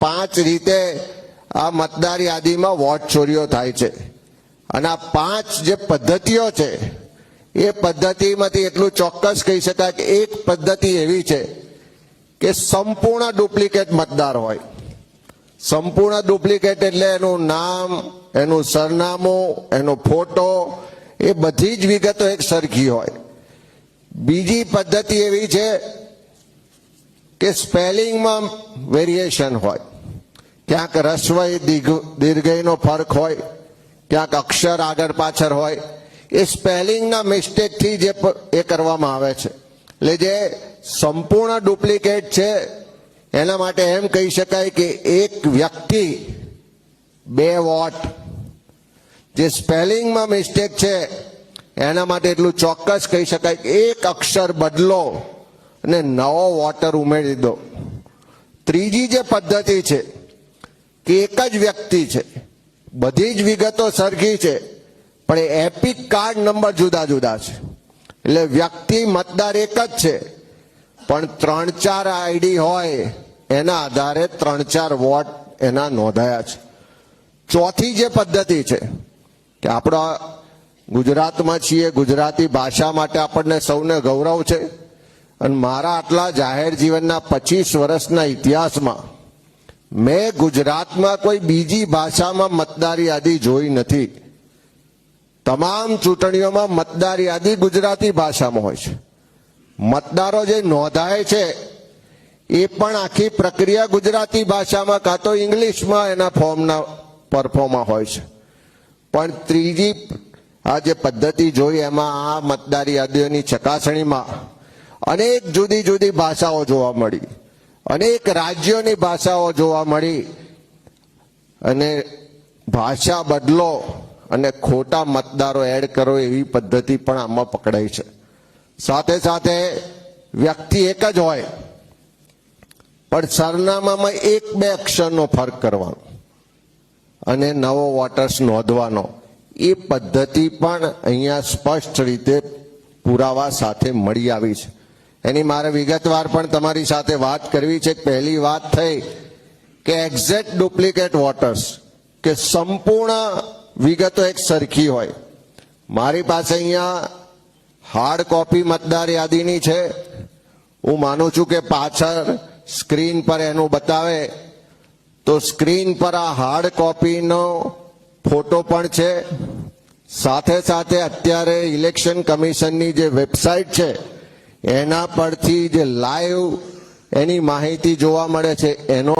5 રીતે આ મતદાર યાદીમાં વોટ ચોરીઓ થાય છે અને આ 5 જે પદ્ધતિઓ છે એ પદ્ધતિમાંથી એટલું ચોક્કસ કહી શકાય કે એક પદ્ધતિ એવી છે કે સંપૂર્ણ ડુપ્લિકેટ મતદાર હોય। સંપૂર્ણ ડુપ્લિકેટ એટલે એનું નામ, એનું સરનામું, એનો ફોટો, એ બધી જ વિગતો એક સરખી હોય। બીજી પદ્ધતિ એવી છે કે સ્પેલિંગમાં વેરિએશન હોય, ક્યાંક રસ્વઈ દીર્ઘઈનો ફરક હોય, ક્યાંક અક્ષર આગળ પાછળ હોય। એ સ્પેલિંગના મિસ્ટેકથી જે એ કરવામાં આવે છે, એટલે જે સંપૂર્ણ ડુપ્લિકેટ છે એના માટે એમ કહી શકાય કે એક વ્યક્તિ 2 વોટ। જે સ્પેલિંગમાં મિસ્ટેક છે એના માટે એટલું ચોક્કસ કહી શકાય કે એક અક્ષર બદલો અને નવો વોટર ઉમેરી દો। ત્રીજી જે પદ્ધતિ છે કે એક જ વ્યક્તિ છે, બધી જ વિગતો સરખી છે, પણ એ એપિક કાર્ડ નંબર જુદા જુદા છે। એટલે વ્યક્તિ મતદાર એક જ છે, પણ 3-4 આઈડી હોય એના આધારે 3-4 વોટ એના નોંધાયા છે। ચોથી જે પદ્ધતિ છે કે આપણા ગુજરાતમાં છીએ, ગુજરાતી ભાષા માટે આપણને સૌને ગૌરવ છે અને મારા આટલા જાહેર જીવનના 25 વર્ષના ઇતિહાસમાં મેં ગુજરાતમાં કોઈ બીજી ભાષામાં મતદાર યાદી જોઈ નથી। તમામ ચૂંટણીઓમાં મતદાર યાદી ગુજરાતી ભાષામાં હોય છે। મતદારો જે નોંધાય છે એ પણ આખી પ્રક્રિયા ગુજરાતી ભાષામાં કાં તો ઇંગ્લિશમાં એના ફોર્મના પરફોર્મમાં હોય છે। પણ ત્રીજી આ જે પદ્ધતિ જોઈ એમાં આ મતદાર યાદીઓની ચકાસણીમાં અનેક જુદી જુદી ભાષાઓ જોવા મળી, અનેક રાજ્યોની ભાષાઓ જોવા મળી અને ભાષા બદલો અને ખોટા મતદારો એડ કરો એવી પદ્ધતિ પણ આમાં પકડાઈ છે। સાથે સાથે વ્યક્તિ એક જ હોય પણ સરનામામાં 1-2 અક્ષરનો ફરક કરવાનો અને નવો વોટર્સ નોંધવાનો, એ પદ્ધતિ પણ અહીંયા સ્પષ્ટ રીતે પુરાવા સાથે મળી આવી છે। એની મારે વિગતવાર પણ તમારી સાથે વાત કરવી છે। પહેલી વાત થઈ કે એક્ઝેક્ટ ડુપ્લિકેટ વોટર્સ, કે સંપૂર્ણ વિગતો એક સરખી હોય। મારી પાસે અહીંયા હાર્ડ કોપી મતદાર યાદીની છે। હું માનું છું કે પાછળ સ્ક્રીન પર એનું બતાવે તો સ્ક્રીન પર આ હાર્ડ કોપીનો ફોટો પણ છે। સાથે સાથે અત્યારે ઇલેક્શન કમિશનની જે વેબસાઇટ છે એના પરથી જે લાઈવ એની માહિતી જોવા મળે છે એનો